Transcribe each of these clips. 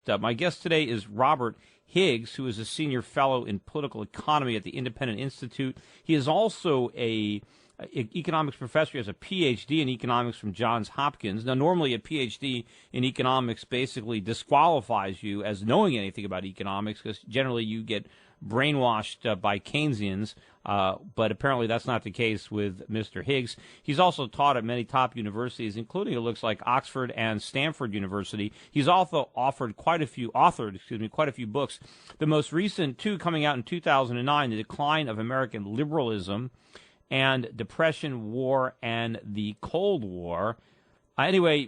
My guest today is Robert Higgs, who is a senior fellow in political economy at the Independent Institute. He is also a economics professor. He has a Ph.D. in economics from Johns Hopkins. Now, normally a Ph.D. in economics basically disqualifies you as knowing anything about economics because generally you get brainwashed by Keynesians, but apparently that's not the case with Mr. Higgs. He's also taught at many top universities, including, it looks like, Oxford and Stanford University. He's also authored quite a few books. The most recent two coming out in 2009, The Decline of American Liberalism and Depression, War, and the Cold War. Anyway,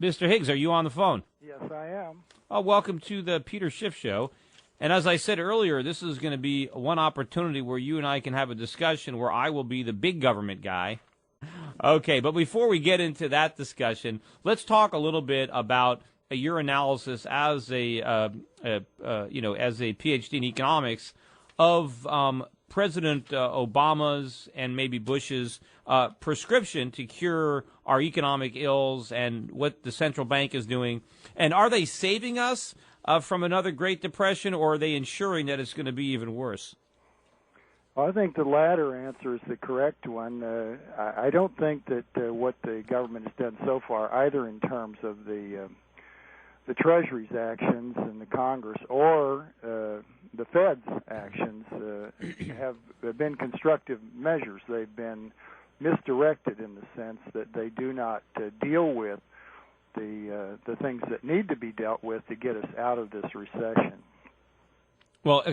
Mr. Higgs, are you on the phone? Yes, I am. Oh, welcome to the Peter Schiff Show. And as I said earlier, this is going to be one opportunity where you and I can have a discussion where I will be the big government guy. Okay, but before we get into that discussion, let's talk a little bit about your analysis as a PhD in economics of President Obama's and maybe Bush's prescription to cure our economic ills and what the central bank is doing. And are they saving us from another Great Depression, or are they ensuring that it's going to be even worse? Well, I think the latter answer is the correct one. I don't think that what the government has done so far, either in terms of the Treasury's actions and the Congress or the Fed's actions, have been constructive measures. They've been misdirected in the sense that they do not deal with the things that need to be dealt with to get us out of this recession. Well,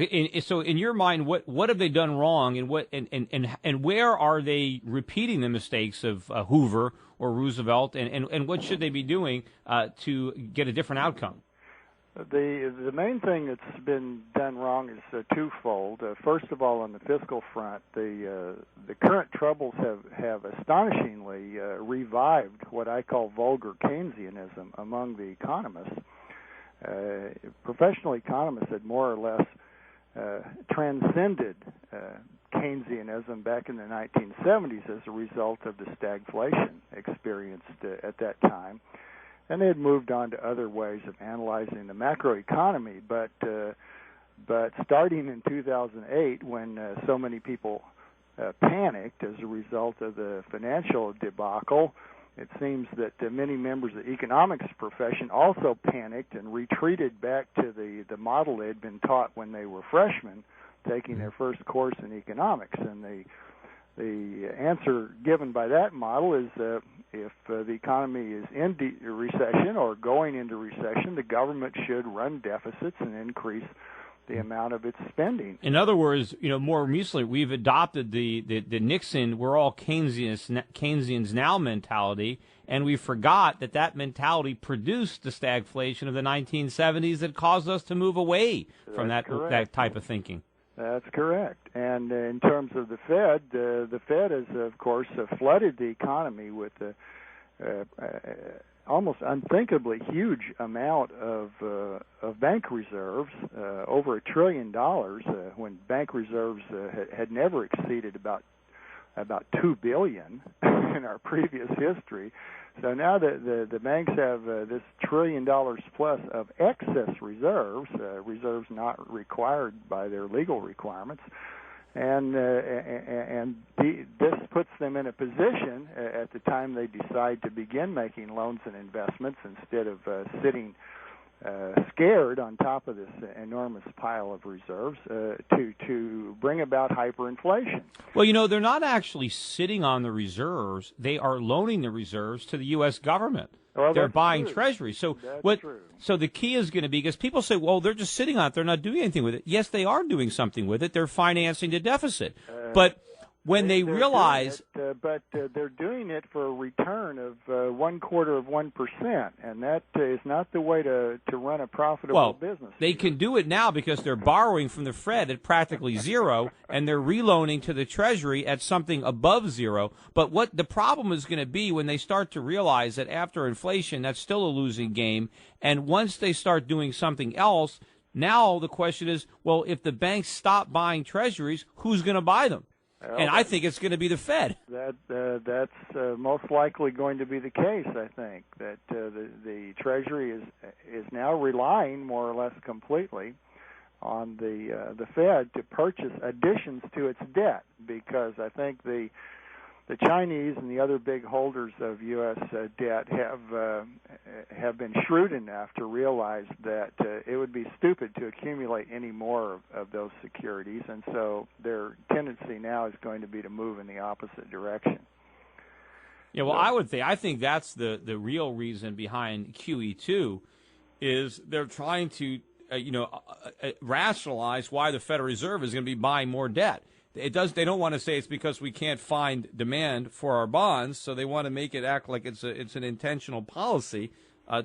so in your mind, what have they done wrong, and where are they repeating the mistakes of Hoover or Roosevelt, and what should they be doing to get a different outcome? The main thing that's been done wrong is twofold. First of all, on the fiscal front, the current troubles have astonishingly revived what I call vulgar Keynesianism among the economists. Professional economists had more or less transcended Keynesianism back in the 1970s as a result of the stagflation experienced at that time. And they had moved on to other ways of analyzing the macroeconomy, but starting in 2008, when so many people panicked as a result of the financial debacle, it seems that many members of the economics profession also panicked and retreated back to the model they had been taught when they were freshmen, taking their first course in economics. And the answer given by that model is if the economy is in recession or going into recession, the government should run deficits and increase the amount of its spending. In other words, more recently, we've adopted the Nixon, we're all Keynesians now mentality, and we forgot that mentality produced the stagflation of the 1970s that caused us to move away from that type of thinking. That's correct. And in terms of the Fed has, of course, flooded the economy with almost unthinkably huge amount of bank reserves, over $1 trillion, when bank reserves had never exceeded about $2 billion in our previous history. So now the banks have this $1 trillion plus of excess reserves, reserves not required by their legal requirements, and this puts them in a position at the time they decide to begin making loans and investments, instead of sitting scared on top of this enormous pile of reserves, to bring about hyperinflation. Well, they're not actually sitting on the reserves. They are loaning the reserves to the U.S. government. Well, they're buying true. treasuries. So that's true. So the key is going to be, because people say, well, they're just sitting on it. They're not doing anything with it. Yes, they are doing something with it. They're financing the deficit. But when they realize... But they're doing it for a return of 0.25%, and that is not the way to run a profitable business. They can do it now because they're borrowing from the Fed at practically zero, and they're reloaning to the Treasury at something above zero. But what the problem is going to be when they start to realize that after inflation, that's still a losing game, and once they start doing something else, now the question is, well, if the banks stop buying Treasuries, who's going to buy them? And I think it's going to be the Fed. That's most likely going to be the case. I think that the Treasury is now relying more or less completely on the Fed to purchase additions to its debt, because I think the Chinese and the other big holders of U.S. debt have been shrewd enough to realize that it would be stupid to accumulate any more of those securities, and so their tendency now is going to be to move in the opposite direction. Yeah, well, I think that's the real reason behind QE2 is they're trying to rationalize why the Federal Reserve is going to be buying more debt. They don't want to say it's because we can't find demand for our bonds, so they want to make it act like it's an intentional policy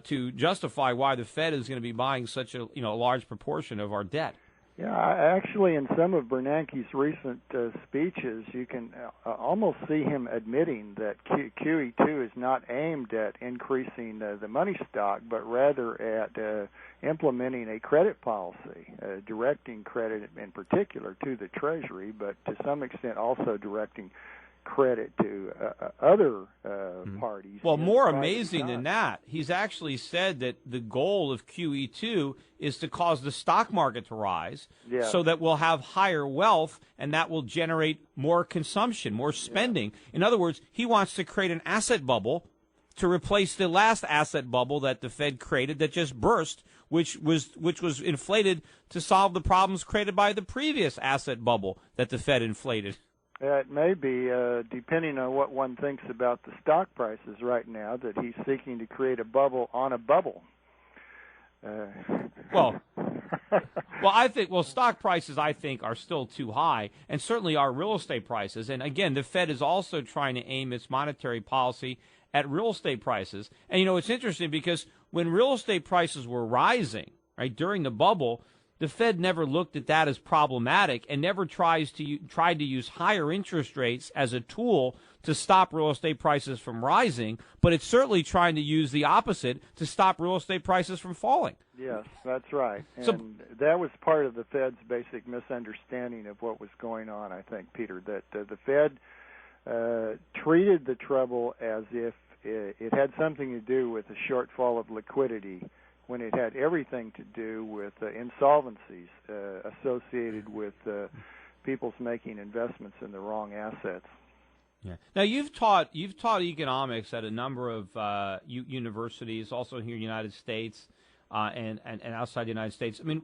to justify why the Fed is going to be buying such a large proportion of our debt. Yeah, actually, in some of Bernanke's recent speeches, you can almost see him admitting that QE2 is not aimed at increasing the money stock, but rather at implementing a credit policy, directing credit in particular to the Treasury, but to some extent also directing credit to other parties. Well, more amazing than that, he's actually said that the goal of QE2 is to cause the stock market to rise so that we'll have higher wealth, and that will generate more consumption, more spending. In other words, he wants to create an asset bubble to replace the last asset bubble that the Fed created that just burst, which was inflated to solve the problems created by the previous asset bubble that the Fed inflated. It may be, depending on what one thinks about the stock prices right now, that he's seeking to create a bubble on a bubble. Well, stock prices, I think, are still too high, and certainly our real estate prices. And again, the Fed is also trying to aim its monetary policy at real estate prices. And it's interesting because when real estate prices were rising, right, during the bubble, the Fed never looked at that as problematic and never tried to use higher interest rates as a tool to stop real estate prices from rising, but it's certainly trying to use the opposite to stop real estate prices from falling. Yes, that's right. And that was part of the Fed's basic misunderstanding of what was going on, I think, Peter, that the Fed treated the trouble as if it had something to do with a shortfall of liquidity, when it had everything to do with insolvencies associated with people's making investments in the wrong assets. Yeah. Now you've taught economics at a number of universities, also here in the United States and outside the United States. When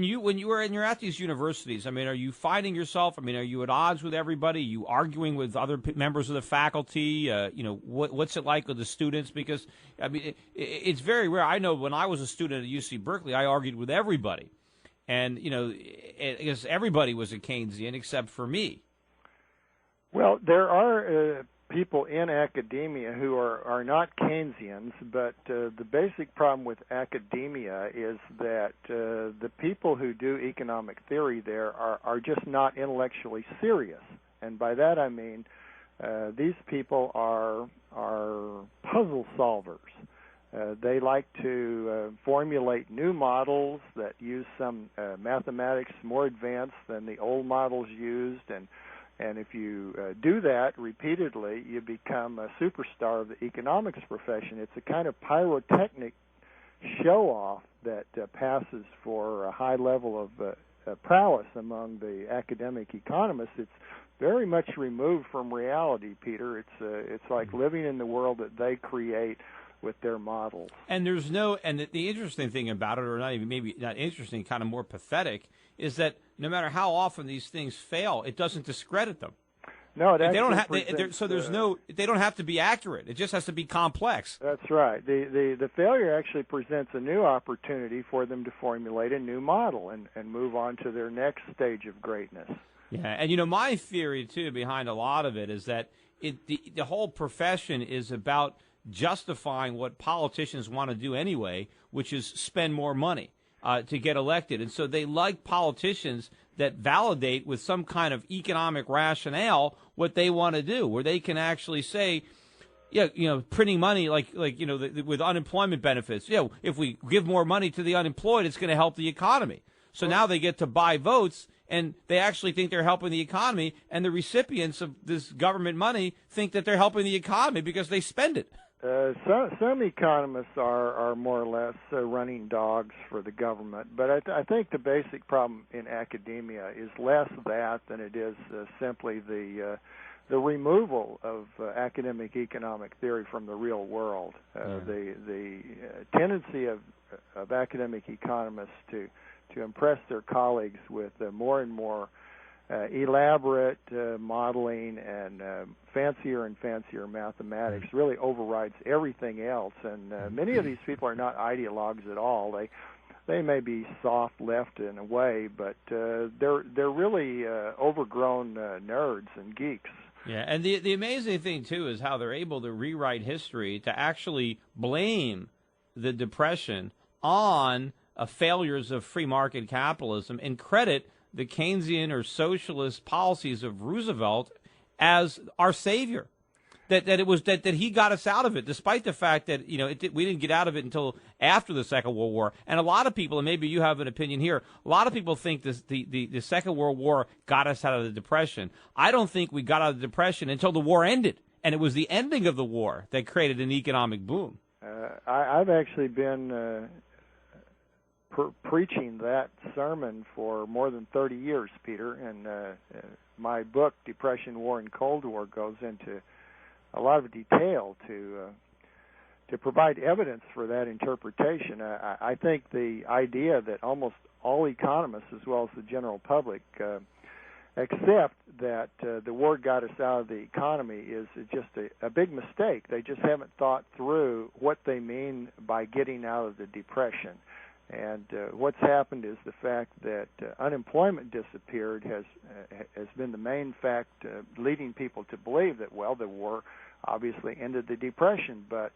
you're at these universities, are you finding yourself? Are you at odds with everybody? Are you arguing with other members of the faculty? What's it like with the students? Because it's very rare. I know when I was a student at UC Berkeley, I argued with everybody, and I guess everybody was a Keynesian except for me. Well, there are people in academia who are not Keynesians, but the basic problem with academia is that the people who do economic theory there are just not intellectually serious. And by that I mean these people are puzzle solvers. They like to formulate new models that use some mathematics more advanced than the old models used, and if you do that repeatedly, you become a superstar of the economics profession. It's a kind of pyrotechnic show-off that passes for a high level of prowess among the academic economists. It's very much removed from reality, Peter. It's like living in the world that they create with their models. And the interesting thing about it, or maybe not interesting, kind of more pathetic, is that no matter how often these things fail, it doesn't discredit them. No, they don't have. They don't have to be accurate. It just has to be complex. That's right. The failure actually presents a new opportunity for them to formulate a new model and move on to their next stage of greatness. Yeah, and my theory too behind a lot of it is that the whole profession is about justifying what politicians want to do anyway, which is spend more money to get elected. And so they like politicians that validate with some kind of economic rationale what they want to do, where they can actually say, printing money with unemployment benefits. If we give more money to the unemployed, it's going to help the economy. So now they get to buy votes and they actually think they're helping the economy, and the recipients of this government money think that they're helping the economy because they spend it. Some economists are more or less running dogs for the government, but I think the basic problem in academia is less that than it is simply the removal of academic economic theory from the real world. The tendency of academic economists to impress their colleagues with more and more elaborate modeling and fancier and fancier mathematics really overrides everything else. And many of these people are not ideologues at all. They may be soft left in a way, but they're really overgrown nerds and geeks. Yeah, and the amazing thing, too, is how they're able to rewrite history to actually blame the Depression on failures of free market capitalism and credit the Keynesian or socialist policies of Roosevelt as our savior. That it was that he got us out of it, despite the fact that we didn't get out of it until after the Second World War. And a lot of people, and maybe you have an opinion here, a lot of people think the Second World War got us out of the Depression. I don't think we got out of the Depression until the war ended, and it was the ending of the war that created an economic boom. I've actually been preaching that sermon for more than 30 years, Peter, and my book, Depression, War, and Cold War, goes into a lot of detail to provide evidence for that interpretation. I think the idea that almost all economists, as well as the general public, accept that the war got us out of the economy is just a big mistake. They just haven't thought through what they mean by getting out of the Depression. And what's happened is the fact that unemployment disappeared has been the main fact leading people to believe that, well, the war obviously ended the Depression. But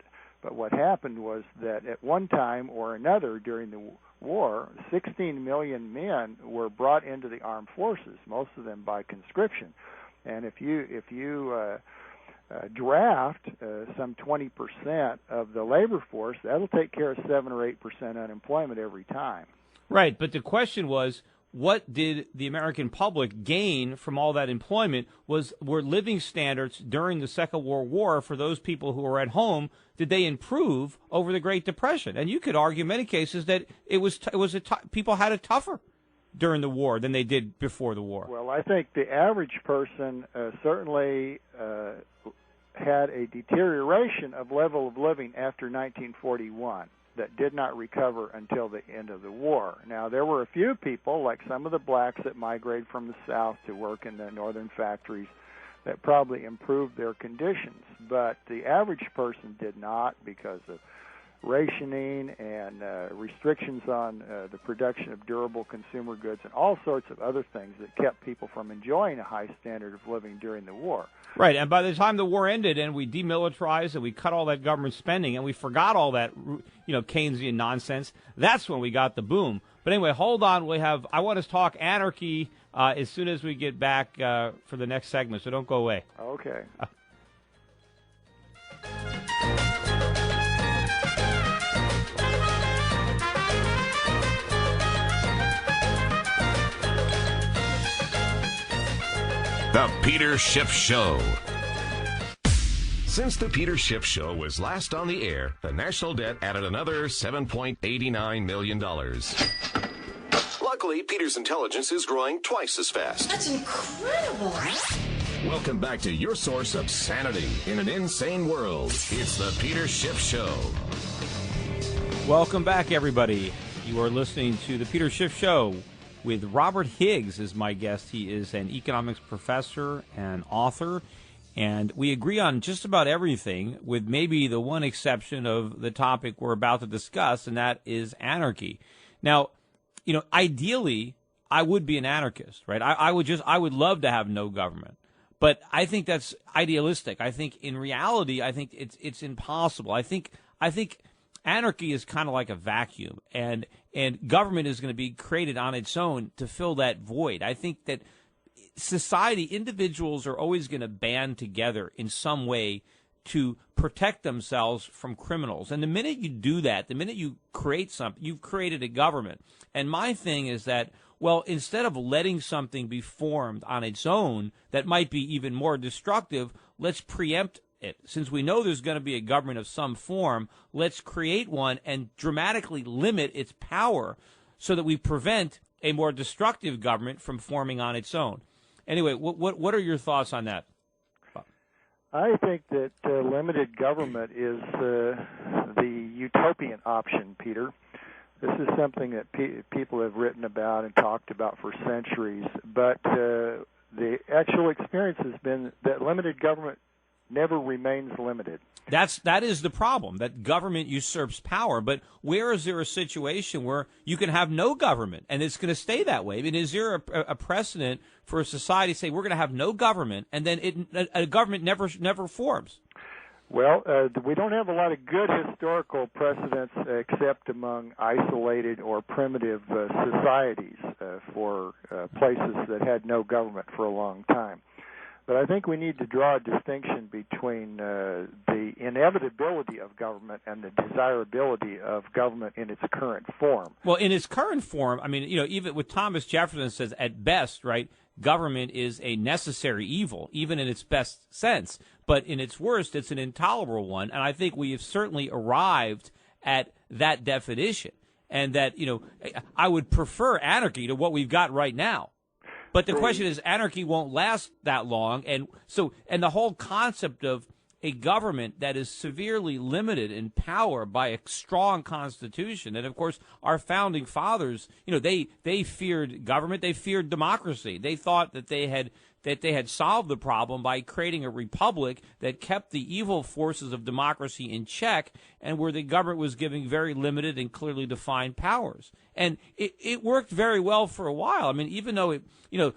what happened was that at one time or another during the war, 16 million men were brought into the armed forces, most of them by conscription. And if you draft some 20% of the labor force, that'll take care of 7 or 8% unemployment every time. Right, but the question was, what did the American public gain from all that employment? Were living standards during the Second World War for those people who were at home, did they improve over the Great Depression? And you could argue in many cases that people had it tougher during the war than they did before the war. Well, I think the average person certainly had a deterioration of level of living after 1941 that did not recover until the end of the war. Now, there were a few people, like some of the blacks that migrated from the South to work in the northern factories, that probably improved their conditions. But the average person did not, because of rationing and restrictions on the production of durable consumer goods and all sorts of other things that kept people from enjoying a high standard of living during the war. Right, and by the time the war ended and we demilitarized and we cut all that government spending and we forgot all that, Keynesian nonsense, that's when we got the boom. But anyway, hold on. I want to talk anarchy as soon as we get back for the next segment, so don't go away. Okay. The Peter Schiff Show. Since the Peter Schiff Show was last on the air, the national debt added another $7.89 million. Luckily, Peter's intelligence is growing twice as fast. That's incredible. Welcome back to your source of sanity in an insane world. It's the Peter Schiff Show. Welcome back, everybody. You are listening to the Peter Schiff Show with Robert Higgs as my guest. He is an economics professor and author, and we agree on just about everything, with maybe the one exception of the topic we're about to discuss, and that is anarchy. Now, ideally, I would be an anarchist, right? I would love to have no government, but I think that's idealistic. I think in reality, I think it's impossible. I think anarchy is kind of like a vacuum, and government is going to be created on its own to fill that void. I think that society, individuals are always going to band together in some way to protect themselves from criminals. And the minute you do that, the minute you create something, you've created a government. And my thing is that, well, instead of letting something be formed on its own that might be even more destructive, let's preempt it. Since we know there's going to be a government of some form, let's create one and dramatically limit its power so that we prevent a more destructive government from forming on its own. Anyway, what are your thoughts on that? I think that limited government is the utopian option, Peter. This is something that people have written about and talked about for centuries, but the actual experience has been that limited government never remains limited. That is the problem, that government usurps power. But where is there a situation where you can have no government and it's going to stay that way? I mean, is there a precedent for a society to say we're going to have no government and then a government never forms? Well, we don't have a lot of good historical precedents except among isolated or primitive societies for places that had no government for a long time. But I think we need to draw a distinction between the inevitability of government and the desirability of government in its current form. Well, in its current form, I mean, even with Thomas Jefferson says, at best, right, government is a necessary evil, even in its best sense. But in its worst, it's an intolerable one. And I think we have certainly arrived at that definition. And that, I would prefer anarchy to what we've got right now. But the question is, anarchy won't last that long, and the whole concept of a government that is severely limited in power by a strong constitution, and of course our founding fathers, they feared government, they feared democracy, they thought that they had solved the problem by creating a republic that kept the evil forces of democracy in check, and where the government was giving very limited and clearly defined powers. And it worked very well for a while. I mean, even though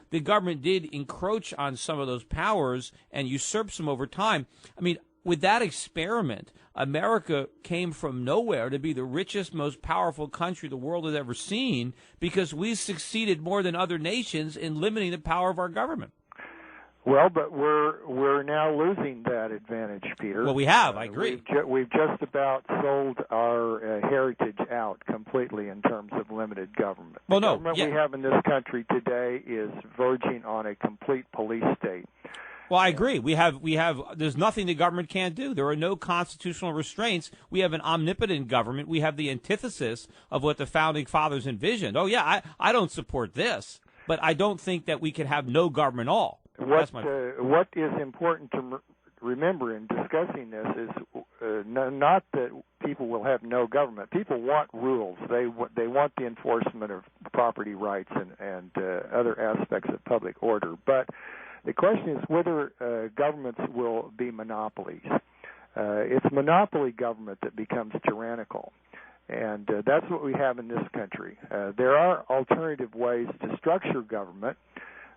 the government did encroach on some of those powers and usurp some over time. I mean, with that experiment, America came from nowhere to be the richest, most powerful country the world has ever seen because we succeeded more than other nations in limiting the power of our government. Well, but we're now losing that advantage, Peter. Well, we have. I agree. We've just about sold our heritage out completely in terms of limited government. Well, the government we have in this country today is verging on a complete police state. Well, I agree. We have. There's nothing the government can't do. There are no constitutional restraints. We have an omnipotent government. We have the antithesis of what the founding fathers envisioned. Oh, yeah, I don't support this, but I don't think that we can have no government at all. What is important to remember in discussing this is not that people will have no government. People want rules. They want the enforcement of property rights and other aspects of public order. But the question is whether governments will be monopolies. It's monopoly government that becomes tyrannical. And that's what we have in this country. There are alternative ways to structure government.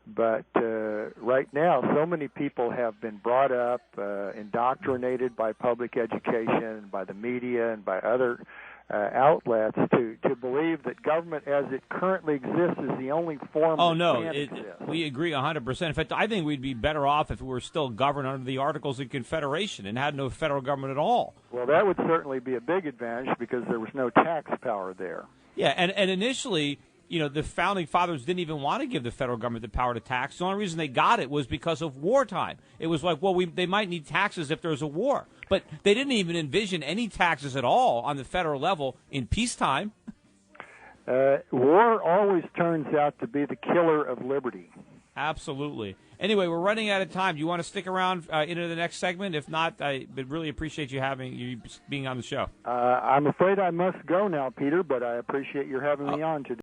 But right now, so many people have been brought up, indoctrinated by public education, by the media, and by other outlets to believe that government as it currently exists is the only form that can exist. We agree 100%. In fact, I think we'd be better off if we were still governed under the Articles of Confederation and had no federal government at all. Well, that would certainly be a big advantage because there was no tax power there. Yeah, and initially, the founding fathers didn't even want to give the federal government the power to tax. The only reason they got it was because of wartime. It was like, well, they might need taxes if there's a war. But they didn't even envision any taxes at all on the federal level in peacetime. War always turns out to be the killer of liberty. Absolutely. Anyway, we're running out of time. Do you want to stick around into the next segment? If not, I would really appreciate you being on the show. I'm afraid I must go now, Peter, but I appreciate your having me on today.